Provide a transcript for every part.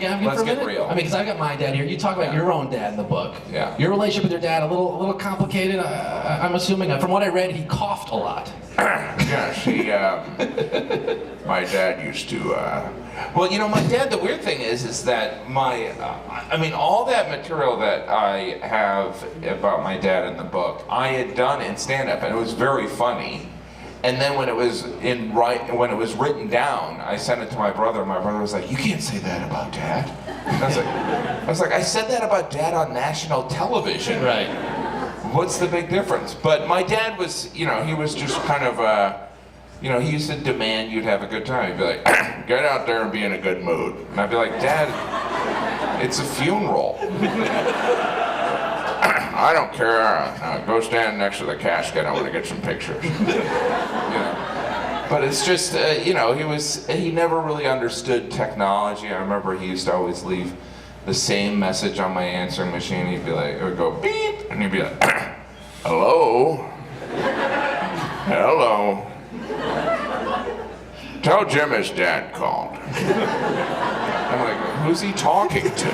Gaffigan Let's for a get minute? real. I mean, because I've got my dad here. You talk about your own dad in the book. Yeah. Your relationship with your dad, a little complicated, I'm assuming. From what I read, he coughed a lot. Yes, my dad used to, well, you know, my dad, the weird thing is that I mean, all that material that I have about my dad in the book, I had done in stand-up, and it was very funny. And then when it was written down, I sent it to my brother, and my brother was like, "You can't say that about Dad." And I was like, I said that about Dad on national television. Right. What's the big difference? But my dad was, you know, he was just kind of, you know, he used to demand you'd have a good time. He'd be like, "Get out there and be in a good mood." And I'd be like, "Dad, it's a funeral." "I don't care. Go stand next to the casket. I want to get some pictures." You know. But it's just, you know, he never really understood technology. I remember he used to always leave the same message on my answering machine. He'd be like, it would go beep, and he'd be like, "Hello? Hello? Tell Jim his dad called." I'm like, who's he talking to?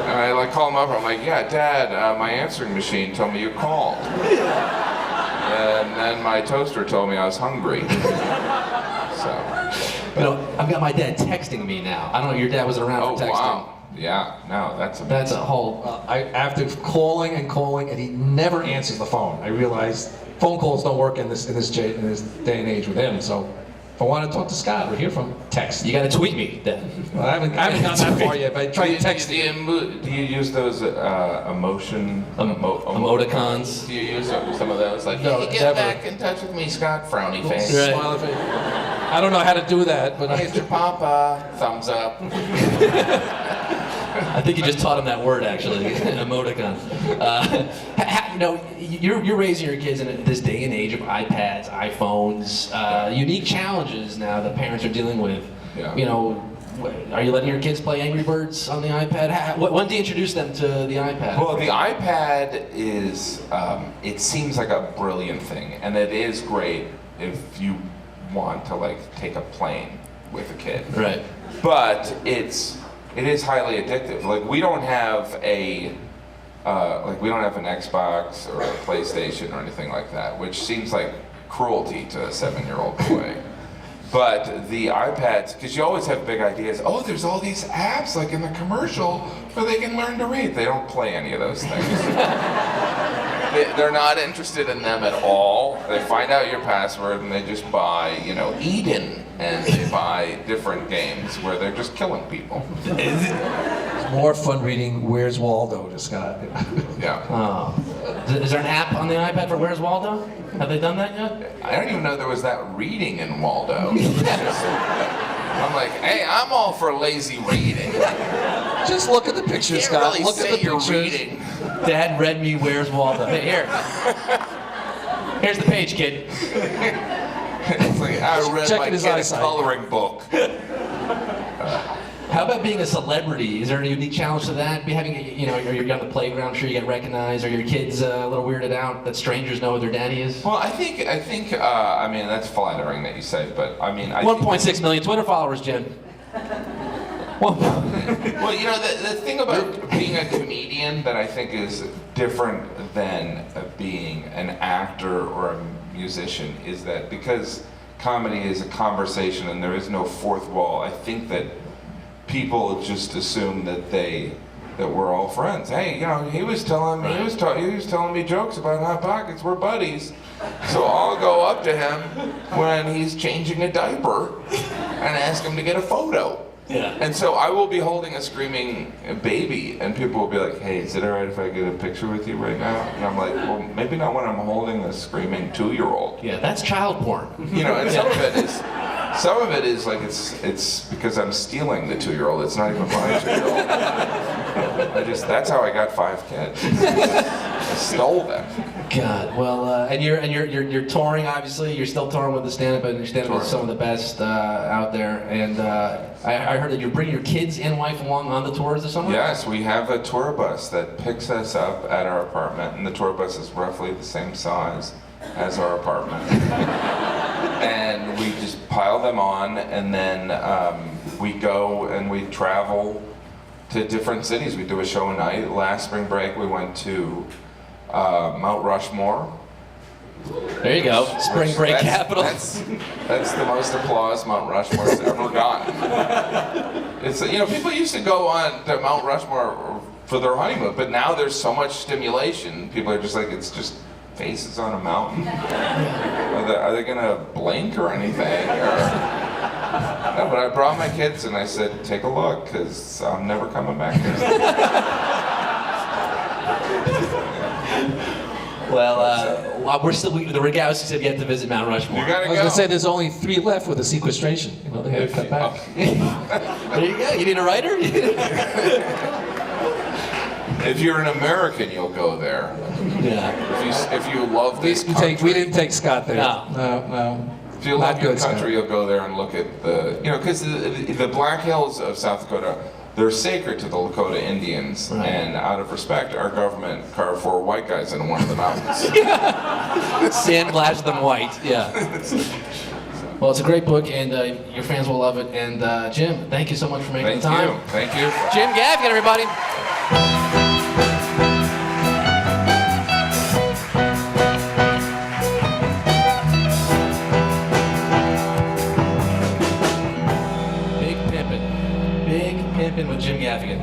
And I like call him up, I'm like, "Yeah, Dad, my answering machine told me you called." And then my toaster told me I was hungry. So. You know, I've got my dad texting me now. I don't know, your dad was around for texting. Wow. Yeah, no, that's amazing. That's a whole... After calling and calling, and he never answers the phone. I realized phone calls don't work in this day and age with him. So if I want to talk to Scott or hear from him, text. You got to tweet me then. Well, I haven't gotten that far yet, but I try to text. Do you use those emoticons? Do you use some of those? Like, No, "Hey, get never. back in touch with me, Scott, frowny face." Right. Smiley face. I don't know how to do that, but "Mr. Papa, thumbs up." I think you just taught him that word, actually, an emoticon. You know, you're raising your kids in this day and age of iPads, iPhones, unique challenges now that parents are dealing with. Yeah. You know, are you letting your kids play Angry Birds on the iPad? When do you introduce them to the iPad? Well, the iPad is, it seems like a brilliant thing, and it is great if you want to, like, take a plane with a kid. Right. But it is highly addictive. Like, we don't have an Xbox or a PlayStation or anything like that, which seems like cruelty to a 7-year-old boy. But the iPads, because you always have big ideas. Oh, there's all these apps, like in the commercial, where they can learn to read. They don't play any of those things. They're not interested in them at all. They find out your password and they just buy, you know, Eden, and they buy different games where they're just killing people. it's more fun reading Where's Waldo to Scott. Yeah. Oh. Is there an app on the iPad for Where's Waldo? Have they done that yet? I don't even know there was that reading in Waldo. I'm like, hey, I'm all for lazy reading. Just look at the pictures, You can't Scott. really Look say at the you're pictures. reading. Dad read me Where's Waldo. Here. Here's the page, kid. It's like, I read Checking my his kid a eyesight. coloring book. How about being a celebrity? Is there a unique challenge to that? Having, you know, you're on the playground, I'm sure you get recognized. Are your kids a little weirded out that strangers know who their daddy is? Well, I think, I mean, that's flattering that you say, but I mean, 1.6 million Twitter followers, Jim. Well, you know, the thing about being a comedian that I think is different than being an actor or a musician is that because comedy is a conversation and there is no fourth wall, I think that people just assume that we're all friends. Hey, you know, he was telling me jokes about Hot Pockets. We're buddies. So I'll go up to him when he's changing a diaper and ask him to get a photo. Yeah. And so I will be holding a screaming baby, and people will be like, "Hey, is it alright if I get a picture with you right now?" And I'm like, "Well, maybe not when I'm holding a screaming 2-year-old." Yeah, that's child porn. You know, and some of it is like it's because I'm stealing the 2-year-old. It's not even my 2-year-old. That's how I got 5 kids. I stole them. God, well, and you're touring. Obviously, you're still touring with the stand-up, and your stand-up is some of the best out there. And I heard that you're bringing your kids and wife along on the tours this summer. Yes, we have a tour bus that picks us up at our apartment, and the tour bus is roughly the same size as our apartment. And we just pile them on, and then we go and we travel to different cities. We do a show a night. Last spring break, we went to Mount Rushmore. There you go, spring break capital. That's the most applause Mount Rushmore's ever gotten. It's, you know, people used to go on to Mount Rushmore for their honeymoon, but now there's so much stimulation. People are just like, it's just faces on a mountain. Are they gonna blink or anything? No, but I brought my kids and I said, take a look, because I'm never coming back here. Well, we're still, the Rogowskys have yet to visit Mount Rushmore. You gotta I was go. gonna say there's only 3 left with the sequestration. You know, they had to cut back. There you go, you need a writer? If you're an American, you'll go there. Yeah. If you love this We country, didn't take Scott there. No. No. if you love your country, you'll go there and look at the, you know, because the Black Hills of South Dakota, they're sacred to the Lakota Indians, Right. and out of respect, our government carved 4 white guys in one of the mountains. Sandblasted them white, yeah. Well, it's a great book, and your fans will love it. And Jim, thank you so much for making the time. Thank you. Jim Gaffigan, everybody. Big pimpin' with Jim Gaffigan.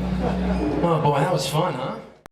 Oh boy, that was fun, huh?